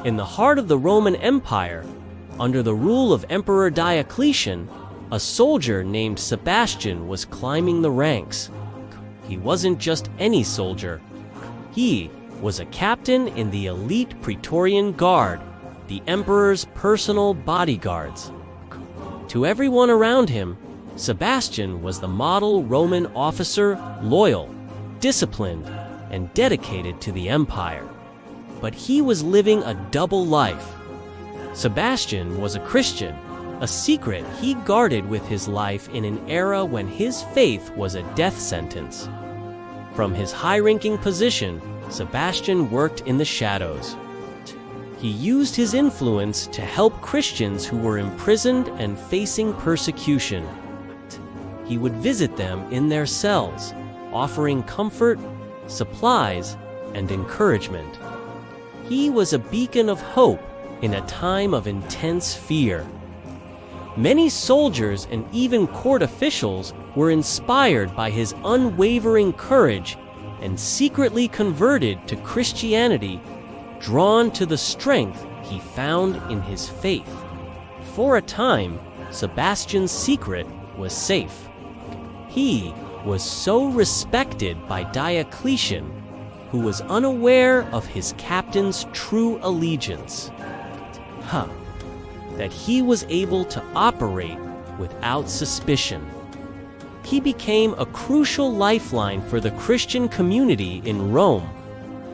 In the heart of the Roman Empire, under the rule of Emperor Diocletian, a soldier named Sebastian was climbing the ranks. He wasn't just any soldier. He was a captain in the elite Praetorian Guard, the emperor's personal bodyguards. To everyone around him, Sebastian was the model Roman officer, loyal, disciplined, and dedicated to the empire. But he was living a double life. Sebastian was a Christian, a secret he guarded with his life in an era when his faith was a death sentence. From his high-ranking position, Sebastian worked in the shadows. He used his influence to help Christians who were imprisoned and facing persecution. He would visit them in their cells, offering comfort, supplies, and encouragement. He was a beacon of hope in a time of intense fear. Many soldiers and even court officials were inspired by his unwavering courage and secretly converted to Christianity, drawn to the strength he found in his faith. For a time, Sebastian's secret was safe. He was so respected by Diocletian, who was unaware of his captain's true allegiance, that he was able to operate without suspicion. He became a crucial lifeline for the Christian community in Rome,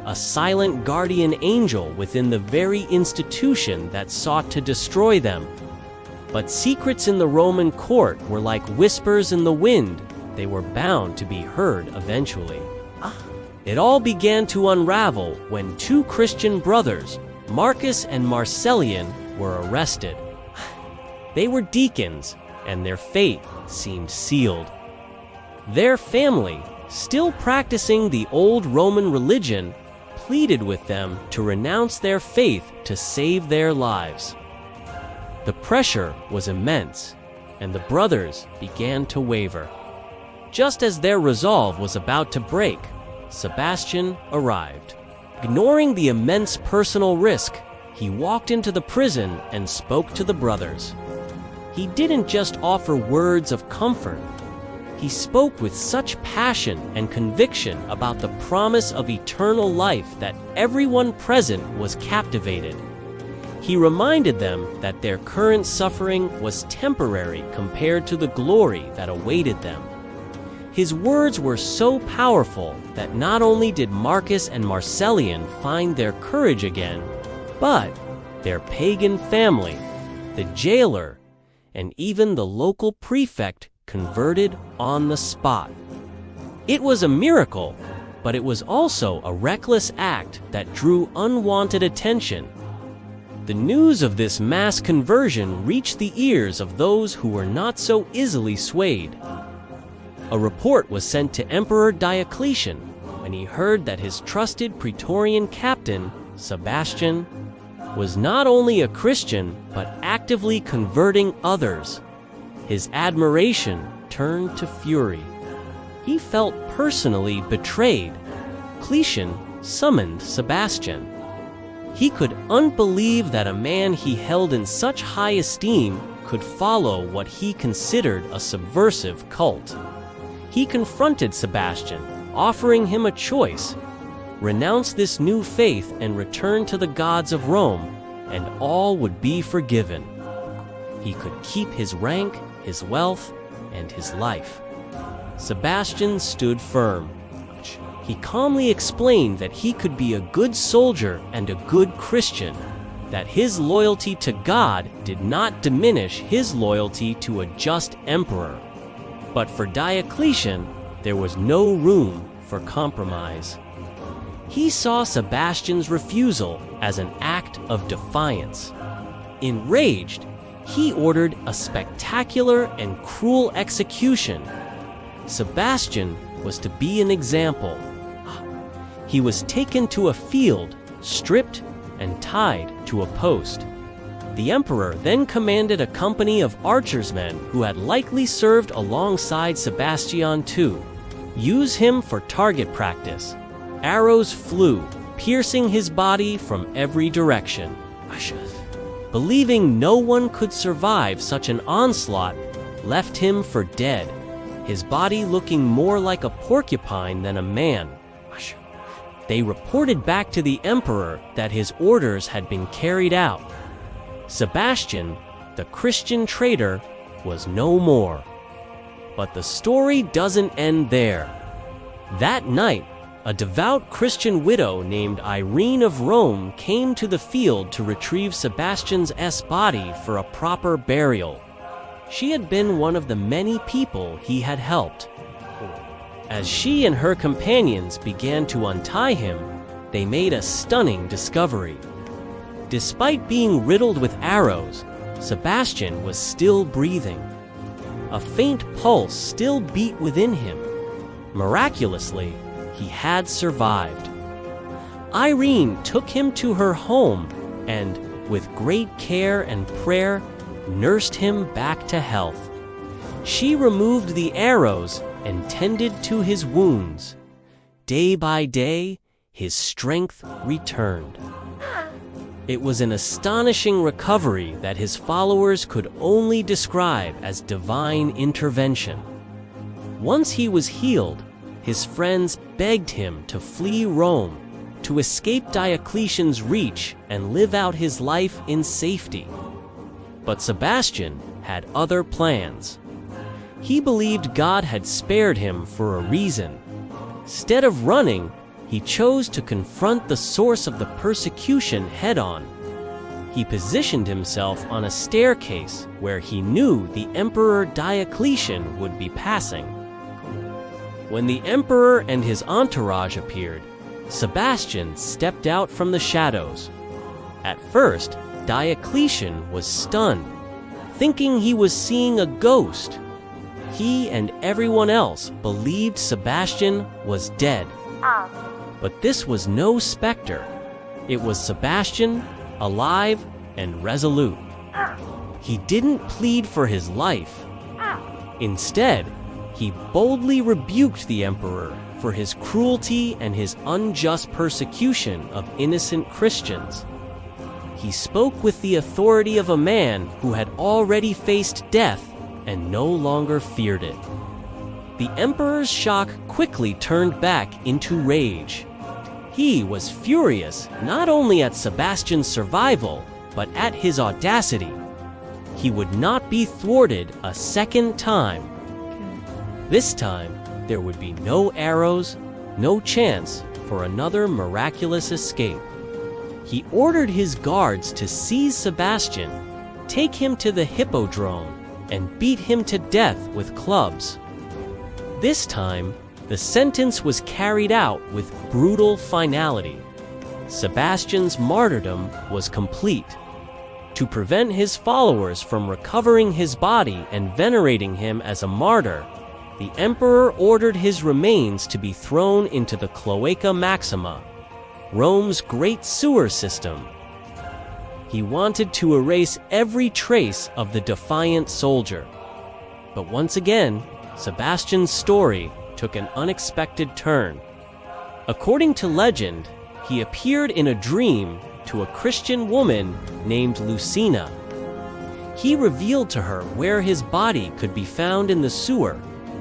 a silent guardian angel within the very institution that sought to destroy them. But secrets in the Roman court were like whispers in the wind. They were bound to be heard eventually. It all began to unravel when two Christian brothers, Marcus and Marcellian, were arrested. They were deacons, and their fate seemed sealed. Their family, still practicing the old Roman religion, pleaded with them to renounce their faith to save their lives. The pressure was immense, and the brothers began to waver. Just as their resolve was about to break, Sebastian arrived. Ignoring the immense personal risk, he walked into the prison and spoke to the brothers. He didn't just offer words of comfort. He spoke with such passion and conviction about the promise of eternal life that everyone present was captivated. He reminded them that their current suffering was temporary compared to the glory that awaited them. His words were so powerful that not only did Marcus and Marcellian find their courage again, but their pagan family, the jailer, and even the local prefect converted on the spot. It was a miracle, but it was also a reckless act that drew unwanted attention. The news of this mass conversion reached the ears of those who were not so easily swayed. A report was sent to Emperor Diocletian when he heard that his trusted Praetorian captain, Sebastian, was not only a Christian but actively converting others. His admiration turned to fury. He felt personally betrayed. Cletian summoned Sebastian. He could unbelieve that a man he held in such high esteem could follow what he considered a subversive cult. He confronted Sebastian, offering him a choice: renounce this new faith and return to the gods of Rome, and all would be forgiven. He could keep his rank, his wealth, and his life. Sebastian stood firm. He calmly explained that he could be a good soldier and a good Christian, that his loyalty to God did not diminish his loyalty to a just emperor. But for Diocletian, there was no room for compromise. He saw Sebastian's refusal as an act of defiance. Enraged, he ordered a spectacular and cruel execution. Sebastian was to be an example. He was taken to a field, stripped, and tied to a post. The emperor then commanded a company of archersmen who had likely served alongside Sebastian to use him for target practice. Arrows flew, piercing his body from every direction. Believing no one could survive such an onslaught left him for dead, his body looking more like a porcupine than a man. They reported back to the emperor that his orders had been carried out. Sebastian, the Christian traitor, was no more. But the story doesn't end there. That night, a devout Christian widow named Irene of Rome came to the field to retrieve Sebastian's body for a proper burial. She had been one of the many people he had helped. As she and her companions began to untie him, they made a stunning discovery. Despite being riddled with arrows, Sebastian was still breathing. A faint pulse still beat within him. Miraculously, he had survived. Irene took him to her home and, with great care and prayer, nursed him back to health. She removed the arrows and tended to his wounds. Day by day, his strength returned. It was an astonishing recovery that his followers could only describe as divine intervention. Once he was healed, his friends begged him to flee Rome, to escape Diocletian's reach and live out his life in safety. But Sebastian had other plans. He believed God had spared him for a reason. Instead of running, he chose to confront the source of the persecution head-on. He positioned himself on a staircase where he knew the Emperor Diocletian would be passing. When the emperor and his entourage appeared, Sebastian stepped out from the shadows. At first, Diocletian was stunned, thinking he was seeing a ghost. He and everyone else believed Sebastian was dead. But this was no specter. It was Sebastian, alive and resolute. He didn't plead for his life. Instead, he boldly rebuked the emperor for his cruelty and his unjust persecution of innocent Christians. He spoke with the authority of a man who had already faced death and no longer feared it. The emperor's shock quickly turned back into rage. He was furious not only at Sebastian's survival, but at his audacity. He would not be thwarted a second time. This time, there would be no arrows, no chance for another miraculous escape. He ordered his guards to seize Sebastian, take him to the hippodrome, and beat him to death with clubs. This time, the sentence was carried out with brutal finality. Sebastian's martyrdom was complete. To prevent his followers from recovering his body and venerating him as a martyr, the emperor ordered his remains to be thrown into the Cloaca Maxima, Rome's great sewer system. He wanted to erase every trace of the defiant soldier. But once again, Sebastian's story took an unexpected turn. According to legend, he appeared in a dream to a Christian woman named Lucina. He revealed to her where his body could be found in the sewer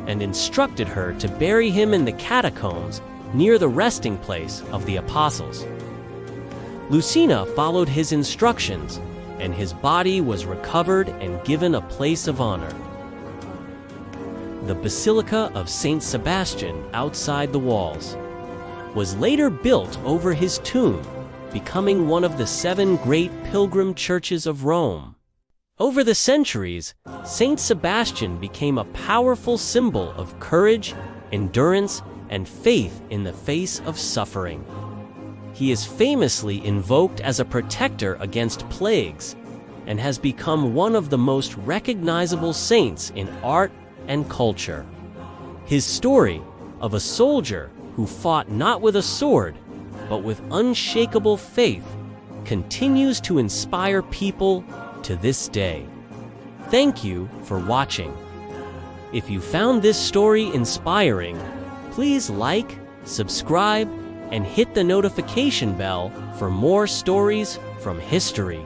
and instructed her to bury him in the catacombs near the resting place of the apostles. Lucina followed his instructions, and his body was recovered and given a place of honor. The Basilica of Saint Sebastian outside the walls was later built over his tomb, becoming one of the 7 great pilgrim churches of Rome. Over the centuries, Saint Sebastian became a powerful symbol of courage, endurance, and faith in the face of suffering. He is famously invoked as a protector against plagues and has become one of the most recognizable saints in art and culture. His story of a soldier who fought not with a sword, but with unshakable faith, continues to inspire people to this day. Thank you for watching. If you found this story inspiring, please like, subscribe, and hit the notification bell for more stories from history.